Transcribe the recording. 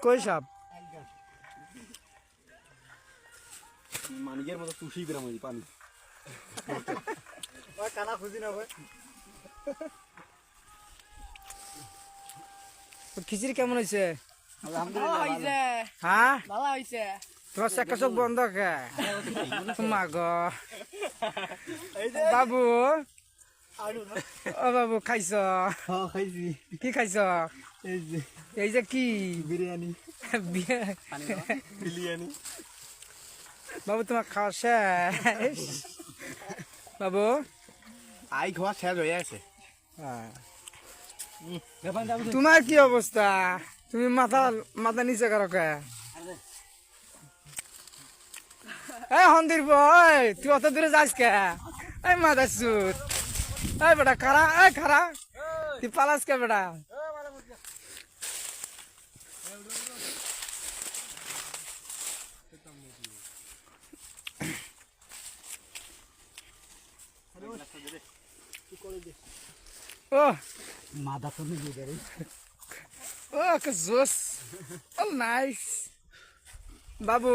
কই সাপ মানিকের মতো তুষি দিলাম ওই পানি কানা খুঁজি না ভাই খিচুড়ি কেমন হয়েছে হ্যাঁ তোমার চাকা চোখ বন্ধ কে মা গো বাবু ও বাবু খাইছ খাইছি কি খাইছ এই যে এই যে কি বিরিয়ানি বিরিয়ানি বাবু তোমার খাওয়া শেষ বাবু আই খাওয়া শেষ হয়ে আছে তোমার কি অবস্থা তুমি মাথা নিচে করো কে হন্দির বই তুই অত দূরে যাস কে এই মাথা সুত এই বেটা খারা খারা তুই পালাস কে বেটা ও মাদা তো নিয়ে গেল oh que zoos oh nice বাবু